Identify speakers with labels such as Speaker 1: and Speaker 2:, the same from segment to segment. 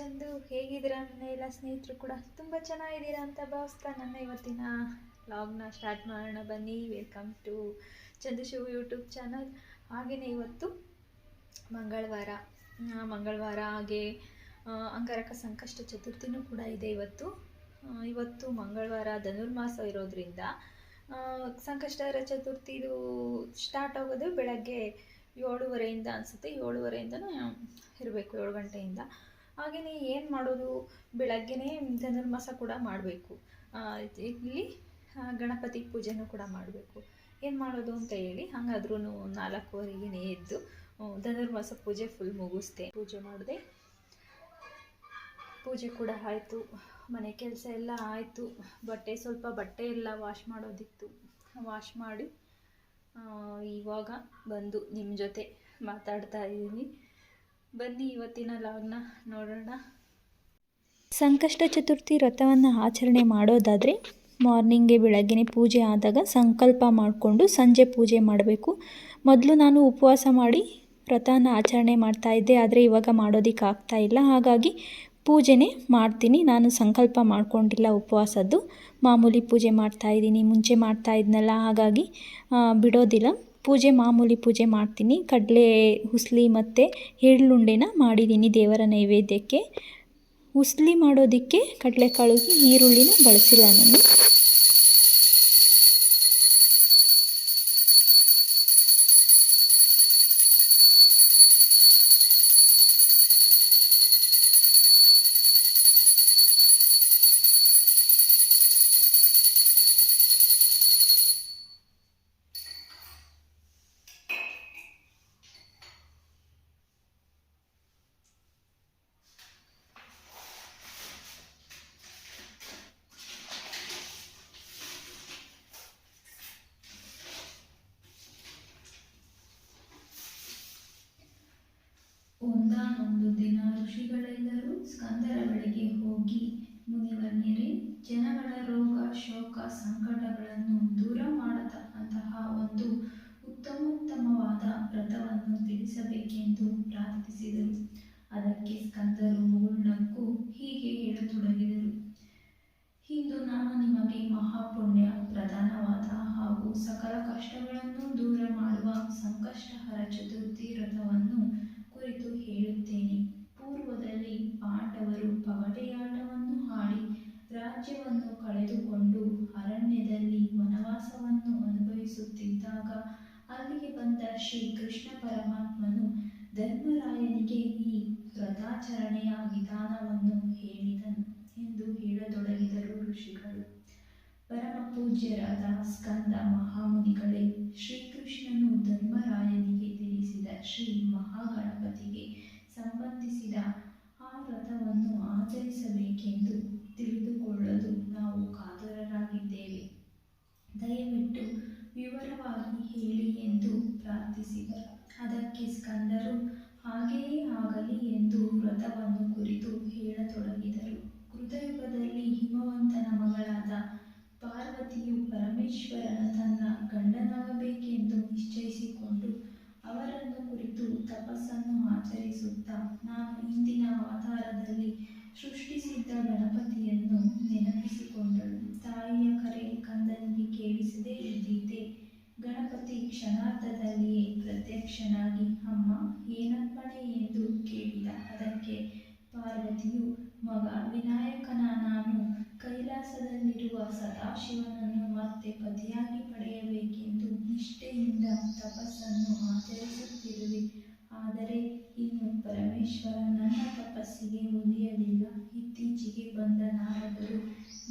Speaker 1: ಚಂದು, ಹೇಗಿದ್ದೀರಾ? ನನ್ನ ಎಲ್ಲ ಸ್ನೇಹಿತರು ಕೂಡ ತುಂಬ ಚೆನ್ನಾಗಿದ್ದೀರಾ ಅಂತ ಭಾವಿಸ್ತಾ ನನ್ನ ಇವತ್ತಿನ ವ್ಲಾಗ್ನ ಸ್ಟಾರ್ಟ್ ಮಾಡೋಣ ಬನ್ನಿ. Welcome to Chandu Shiv YouTube channel. ಹಾಗೆಯೇ ಇವತ್ತು ಮಂಗಳವಾರ ಹಾಗೆ ಅಂಗಾರಕ ಸಂಕಷ್ಟ ಚತುರ್ಥಿನೂ ಕೂಡ ಇದೆ. ಇವತ್ತು ಮಂಗಳವಾರ ಧನುರ್ಮಾಸ ಇರೋದ್ರಿಂದ ಸಂಕಷ್ಟಹರ ಚತುರ್ಥಿದು ಸ್ಟಾರ್ಟ್ ಆಗೋದು ಬೆಳಗ್ಗೆ 7:30 ಅನಿಸುತ್ತೆ. 7:30 ಇರಬೇಕು, 7 ಗಂಟೆಯಿಂದ. ಹಾಗೆಯೇ ಏನು ಮಾಡೋದು, ಬೆಳಗ್ಗೆನೇ ಧನುರ್ಮಾಸ ಕೂಡ ಮಾಡಬೇಕು. ಇಲ್ಲಿ ಗಣಪತಿ ಪೂಜೆನೂ ಕೂಡ ಮಾಡಬೇಕು. ಏನು ಮಾಡೋದು ಅಂತ ಹೇಳಿ ಹಾಗಾದ್ರೂ 4:15ಗೆ ಎದ್ದು ಧನುರ್ಮಾಸ ಪೂಜೆ ಫುಲ್ ಮುಗಿಸ್ದೆ. ಪೂಜೆ ಮಾಡಿದೆ, ಪೂಜೆ ಕೂಡ ಆಯಿತು, ಮನೆ ಕೆಲಸ ಎಲ್ಲ ಆಯಿತು. ಸ್ವಲ್ಪ ಬಟ್ಟೆ ಎಲ್ಲ ವಾಶ್ ಮಾಡೋದಿತ್ತು, ವಾಶ್ ಮಾಡಿ ಇವಾಗ ಬಂದು ನಿಮ್ಮ ಜೊತೆ ಮಾತಾಡ್ತಾ ಇದ್ದೀನಿ. ಬನ್ನಿ ಇವತ್ತಿನ ಲಾಗ್ನ ನೋಡೋಣ. ಸಂಕಷ್ಟ ಚತುರ್ಥಿ ವ್ರತವನ್ನು ಆಚರಣೆ ಮಾಡೋದಾದರೆ ಮಾರ್ನಿಂಗ್ಗೆ ಬೆಳಗ್ಗೆನೇ ಪೂಜೆ ಆದಾಗ ಸಂಕಲ್ಪ ಮಾಡಿಕೊಂಡು ಸಂಜೆ ಪೂಜೆ ಮಾಡಬೇಕು. ಮೊದಲು ನಾನು ಉಪವಾಸ ಮಾಡಿ ವ್ರತನ ಆಚರಣೆ ಮಾಡ್ತಾಯಿದ್ದೆ, ಆದರೆ ಇವಾಗ ಮಾಡೋದಕ್ಕೆ ಆಗ್ತಾಯಿಲ್ಲ. ಹಾಗಾಗಿ ಪೂಜೆನೇ ಮಾಡ್ತೀನಿ. ನಾನು ಸಂಕಲ್ಪ ಮಾಡ್ಕೊಂಡಿಲ್ಲ ಉಪವಾಸದ್ದು, ಮಾಮೂಲಿ ಪೂಜೆ ಮಾಡ್ತಾಯಿದ್ದೀನಿ. ಮುಂಚೆ ಮಾಡ್ತಾಯಿದ್ನಲ್ಲ, ಹಾಗಾಗಿ ಬಿಡೋದಿಲ್ಲ. ಮಾಮೂಲಿ ಪೂಜೆ ಮಾಡ್ತೀನಿ. ಕಡಲೆ ಹುಸ್ಲಿ ಮತ್ತು ಎಳ್ಳುಂಡೆನ ಮಾಡಿದ್ದೀನಿ ದೇವರ ನೈವೇದ್ಯಕ್ಕೆ. ಹುಸ್ಲಿ ಮಾಡೋದಕ್ಕೆ ಕಡಲೆಕಾಳು ಈರುಳ್ಳಿನ ಬಳಸಿಲ್ಲ ನಾನು. ಒಂದಾನೊಂದು ದಿನ ಋಷಿಗಳೆಲ್ಲರೂ ಸ್ಕಂದರ ಬಳಿಗೆ ಹೋಗಿ, ಮುನಿವರ್ಯರೇ, ಜನಗಳ ರೋಗ ಶೋಕ ಸಂಕಟಗಳನ್ನು ದೂರ ಮಾಡತಕ್ಕಂತಹ ಒಂದು ಉತ್ತಮೋತ್ತಮವಾದ ವ್ರತವನ್ನು ತಿಳಿಸಬೇಕೆಂದು ಪ್ರಾರ್ಥಿಸಿದರು. ಅದಕ್ಕೆ ಸ್ಕಂದರು ಮುಗುಳ್ನಕ್ಕು ಹೀಗೆ ಹೇಳತೊಡಗಿದರು. ಇಂದು ನಾನು ನಿಮಗೆ ಮಹಾಪುಣ್ಯ ಪ್ರಧಾನವಾದ ಹಾಗೂ ಸಕಲ ಕಷ್ಟಗಳನ್ನು ದೂರ ಮಾಡುವ ಸಂಕಷ್ಟಹರ ಚತುರ್ಥಿ ವ್ರತವನ್ನು ಕುರಿತು ಹೇಳುತ್ತೇನೆ. ಪೂರ್ವದಲ್ಲಿ ಪಾಂಡವರು ಪಗಡೆಯಾಟವನ್ನು ಆಡಿ ರಾಜ್ಯವನ್ನು ಕಳೆದುಕೊಂಡು ಅರಣ್ಯದಲ್ಲಿ ವನವಾಸವನ್ನು ಅನುಭವಿಸುತ್ತಿದ್ದಾಗ ಅಲ್ಲಿಗೆ ಬಂದ ಶ್ರೀ ಕೃಷ್ಣ ಪರಮಾತ್ಮನು ಧರ್ಮರಾಯನಿಗೆ ಈ ವ್ರತಾಚರಣೆಯ ವಿಧಾನವನ್ನು ಹೇಳಿದನು ಎಂದು ಹೇಳತೊಡಗಿದರು ಋಷಿಗಳು. ಪರಮ ಪೂಜ್ಯರಾದ ಸ್ಕಂದ ಮಹಾಮುನಿಗಳೇ, ಶ್ರೀಕೃಷ್ಣನು ಧರ್ಮರಾಯನಿಗೆ ತಿಳಿಸಿದ ಶ್ರೀ ಮಹಾಗಣಪತಿಗೆ ಸಂಬಂಧಿಸಿದ ಆ ವ್ರತವನ್ನು ಆಚರಿಸಬೇಕೆಂದು ತಿಳಿದುಕೊಳ್ಳಲು ನಾವು ಕಾತುರರಾಗಿದ್ದೇವೆ. ದಯವಿಟ್ಟು ವಿವರವಾಗಿ ಹೇಳಿ ಎಂದು ಪ್ರಾರ್ಥಿಸಿದರು. ಅದಕ್ಕೆ ಸ್ಕಂದರು ಹಾಗೆಯೇ ಆಗಲಿ ಎಂದು ವ್ರತವನ್ನು ಕುರಿತು ಹೇಳತೊಡಗಿದರು. ಕೃತಯುಗದಲ್ಲಿ ಹಿಮವಂತನ ಮಗಳಾದ ಪಾರ್ವತಿಯು ಪರಮೇಶ್ವರನ ತನ್ನ ಗಂಡನಾಗಬೇಕೆಂದು ನಿಶ್ಚಯಿಸಿಕೊಂಡು ಅವರನ್ನು ಕುರಿತು ತಪಸ್ಸನ್ನು ಆಚರಿಸುತ್ತಾ, ನಾನು ಇಂದಿನ ಅವತಾರದಲ್ಲಿ ಸೃಷ್ಟಿಸಿದ್ದ ಗಣಪತಿಯನ್ನು ನೆನಪಿಸಿಕೊಂಡಳು. ತಾಯಿಯ ಕರೆ ಕಂದನಿಗೆ ಕೇಳಿಸದೇ ಇದ್ದಿದ್ದೇ ಗಣಪತಿ ಕ್ಷಣಾರ್ಧದಲ್ಲಿಯೇ ಪ್ರತ್ಯಕ್ಷನಾಗಿ, ಅಮ್ಮ ಏನಪ್ಪಣೆ ಎಂದು ಕೇಳಿದ. ಅದಕ್ಕೆ ಪಾರ್ವತಿಯು, ಮಗ ವಿನಾಯಕನ ನಾನು ಕೈಲಾಸದಲ್ಲಿರುವ ಸದಾಶಿವನನ್ನು ಮತ್ತೆ ಪತಿಯಾಗಿ ಪಡೆಯಬೇಕೆಂದು ನಿಷ್ಠೆಯಿಂದ ತಪಸ್ಸನ್ನು ಆಚರಿಸುತ್ತಿರುವೆ. ಆದರೆ ಇನ್ನು ಪರಮೇಶ್ವರ ನನ್ನ ತಪಸ್ಸಿಗೆ ಒಲಿಯಲಿಲ್ಲ. ಇತ್ತೀಚೆಗೆ ಬಂದ ನಾರದರು,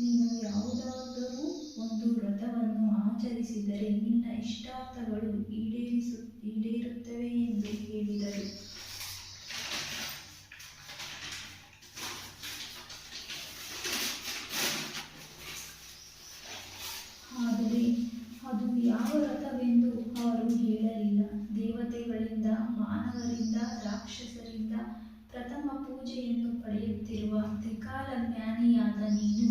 Speaker 1: ನೀನು ಯಾವುದಾದರೂ ಒಂದು ವ್ರತವನ್ನು ಆಚರಿಸಿದರೆ ನಿನ್ನ ಇಷ್ಟಾರ್ಥಗಳು ಈಡೇರುತ್ತವೆ ಎಂದು ಹೇಳಿದರು. ಆದರೆ ಅದು ಯಾವ ವ್ರತವೆಂದು ಅವರು ಹೇಳಲಿಲ್ಲ. ದೇವತೆಗಳಿಂದ, ಮಾನವರಿಂದ, ರಾಕ್ಷಸರಿಂದ ಪ್ರಥಮ ಪೂಜೆಯನ್ನು ಪಡೆಯುತ್ತಿರುವ ತ್ರಿಕಾಲ ಜ್ಞಾನಿಯಾದ ನೀನು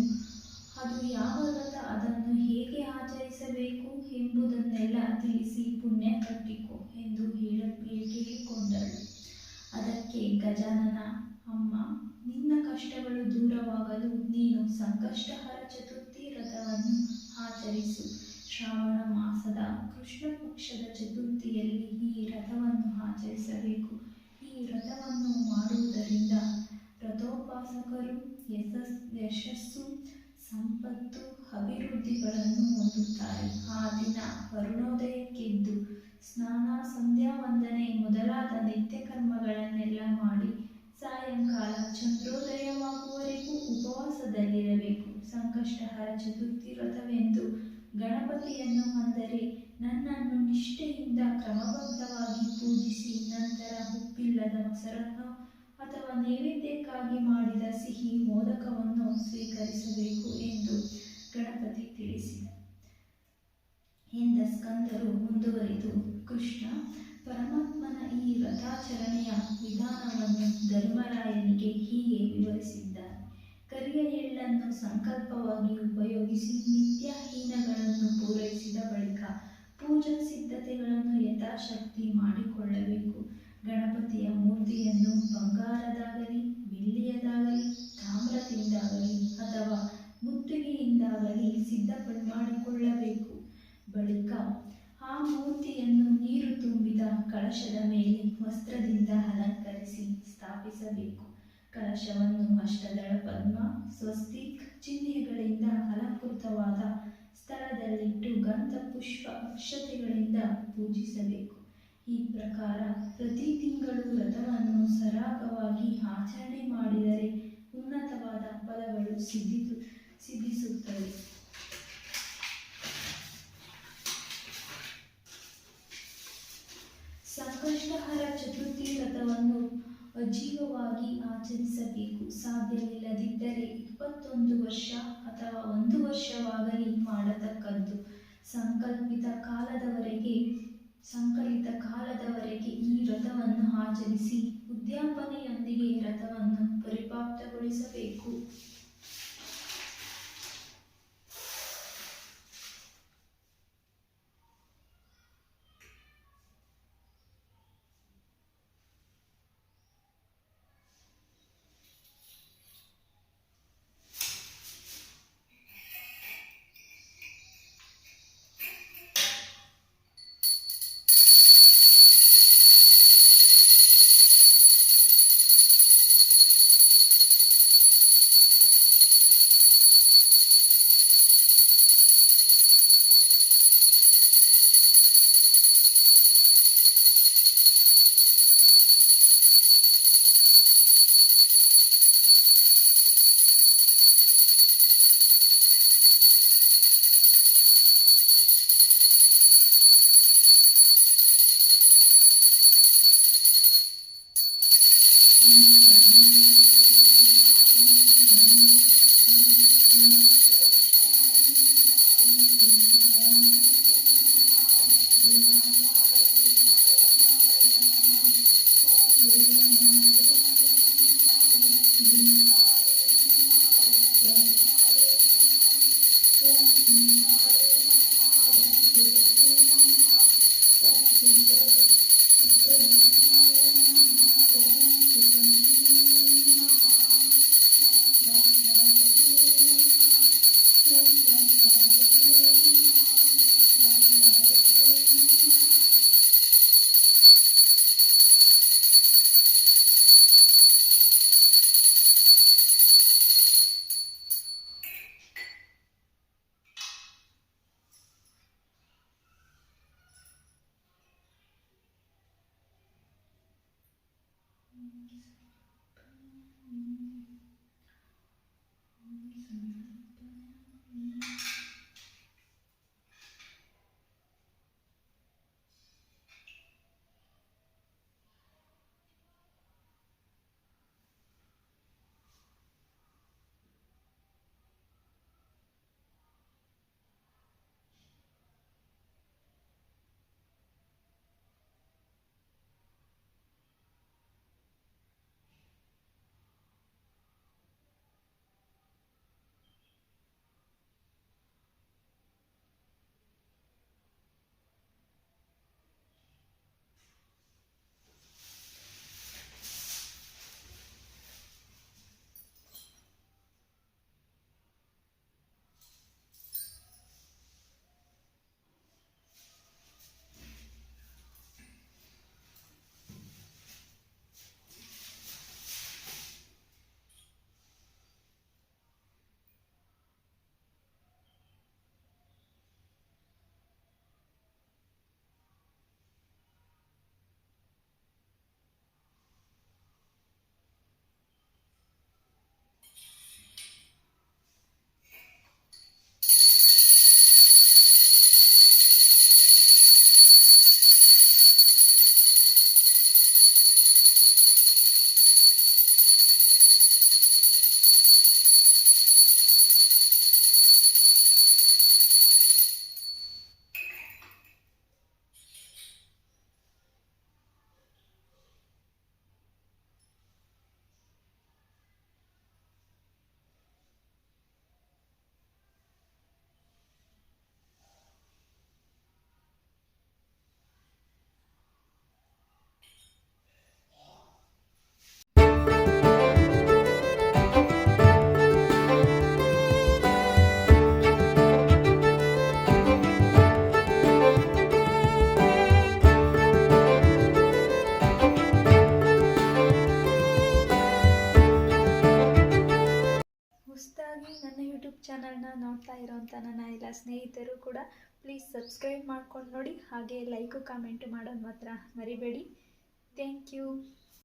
Speaker 1: ಅದು ಯಾವ ವ್ರತ, ಅದನ್ನು ಹೇಗೆ ಆಚರಿಸಬೇಕು ಎಂಬುದನ್ನೆಲ್ಲ ತಿಳಿಸಿ ಪುಣ್ಯ ಕಟ್ಟಿಕೊ ಎಂದು ಕೇಳಿಕೊಂಡಳು. ಅದಕ್ಕೆ ಗಜಾನನ, ಅಮ್ಮ ನಿನ್ನ ಸಂಕಷ್ಟಹರ ಚತುರ್ಥಿ ವ್ರತವನ್ನು ಆಚರಿಸು. ಶ್ರಾವಣ ಮಾಸದ ಕೃಷ್ಣ ಪಕ್ಷದ ಚತುರ್ಥಿಯಲ್ಲಿ ಈ ವ್ರತವನ್ನು ಆಚರಿಸಬೇಕು. ಈ ವ್ರತವನ್ನು ಮಾಡುವುದರಿಂದ ವ್ರತೋಪಾಸಕರು ಯಶಸ್ಸು, ಸಂಪತ್ತು, ಅಭಿವೃದ್ಧಿಗಳನ್ನು ಹೊಂದುತ್ತಾರೆ. ಆ ದಿನ ಅರುಣೋದಯಕ್ಕೆದ್ದು ಸ್ನಾನ, ಸಂಧ್ಯಾ ವಂದನೆ ಮೊದಲಾದ ನಿತ್ಯ ಕರ್ಮಗಳನ್ನೆಲ್ಲ ಮಾಡಿ ಸಾಯಂಕಾಲ ಚಂದ್ರೋದಯವಾಗುವವರೆಗೂ ಉಪವಾಸದಲ್ಲಿರಬೇಕು. ಸಂಕಷ್ಟಹರ ಚತುರ್ಥಿ ವ್ರತವೆಂದು ಗಣಪತಿಯನ್ನು, ಅಂದರೆ ನನ್ನನ್ನು ನಿಷ್ಠೆಯಿಂದ ಕ್ರಮಬದ್ಧವಾಗಿ ಪೂಜಿಸಿ ನಂತರ ಉಪ್ಪಿಲ್ಲದ ಮೊಸರನ್ನು ಅಥವಾ ನೈವೇದ್ಯಕ್ಕಾಗಿ ಮಾಡಿದ ಸಿಹಿ ಮೋದಕವನ್ನು ಸ್ವೀಕರಿಸಬೇಕು ಎಂದು ಗಣಪತಿ ತಿಳಿಸಿದ ಎಂದ ಸ್ಕಂದರು ಮುಂದುವರಿದು, ಕೃಷ್ಣ ಪರಮಾತ್ಮನ ಈ ವ್ರತಾಚರಣೆಯ ವಿಧಾನವನ್ನು ಧರ್ಮರಾಯನಿಗೆ ಹೀಗೆ ವಿವರಿಸಿದ್ದಾನೆ. ಕರಿಯ ಎಳ್ಳನ್ನು ಸಂಕಲ್ಪವಾಗಿ ಉಪಯೋಗಿಸಿ ನಿತ್ಯಹೀನಗಳನ್ನು ಪೂರೈಸಿದ ಬಳಿಕ ಪೂಜಾ ಸಿದ್ಧತೆಗಳನ್ನು ಯಥಾಶಕ್ತಿ ಮಾಡಿಕೊಳ್ಳಬೇಕು. ಗಣಪತಿಯ ಮೂರ್ತಿಯನ್ನು ಬಂಗಾರದಾಗಲಿ, ಬೆಳ್ಳಿಯದಾಗಲಿ, ತಾಮ್ರದಿಂದಾಗಲಿ ಅಥವಾ ಮುತ್ತಿಗೆಯಿಂದಾಗಲಿ ಮಾಡಿಕೊಳ್ಳಬೇಕು. ಬಳಿಕ ಆ ಮೂರ್ತಿಯನ್ನು ನೀರು ತುಂಬಿದ ಕಳಶದ ಮೇಲೆ ವಸ್ತ್ರದಿಂದ ಅಲಂಕರಿಸಿ ಸ್ಥಾಪಿಸಬೇಕು. ಕಳಶವನ್ನು ಅಷ್ಟದಳ ಪದ್ಮ, ಸ್ವಸ್ತಿಕ್ ಚಿಹ್ನೆಗಳಿಂದ ಅಲಂಕೃತವಾದ ಸ್ಥಳದಲ್ಲಿಟ್ಟು ಗಂಧ, ಪುಷ್ಪ, ಅಕ್ಷತೆಗಳಿಂದ ಪೂಜಿಸಬೇಕು. ಈ ಪ್ರಕಾರ ಪ್ರತಿ ತಿಂಗಳು ವ್ರತವನ್ನು ಸರಾಗವಾಗಿ ಆಚರಣೆ ಮಾಡಿದರೆ ಉನ್ನತವಾದ ಫಲಗಳು ಸಿದ್ಧಿಸುತ್ತವೆ. ಸಂಕಷ್ಟಹರ ಚತುರ್ಥಿ ವ್ರತವನ್ನು ಅಜೀವವಾಗಿ ಆಚರಿಸಬೇಕು. ಸಾಧ್ಯವಿಲ್ಲದಿದ್ದರೆ 21 ವರ್ಷ ಅಥವಾ 1 ವರ್ಷವಾಗಲಿ ಮಾಡತಕ್ಕದ್ದು. ಸಂಕಲಿತ ಕಾಲದವರೆಗೆ ಈ ವ್ರತವನ್ನು ಆಚರಿಸಿ ಉದ್ಯಾಪನೆಯೊಂದಿಗೆ ವ್ರತವನ್ನು ಪರಿಪಾಪ್ತಗೊಳಿಸಬೇಕು. ಚಾನಲ್ನ ನೋಡ್ತಾ ಇರೋಂಥ ನನ್ನ ಎಲ್ಲ ಸ್ನೇಹಿತರು ಕೂಡ ಪ್ಲೀಸ್ ಸಬ್ಸ್ಕ್ರೈಬ್ ಮಾಡ್ಕೊಂಡು ನೋಡಿ, ಹಾಗೆ ಲೈಕು ಕಾಮೆಂಟು ಮಾಡೋದು ಮಾತ್ರ ಮರಿಬೇಡಿ. Thank you.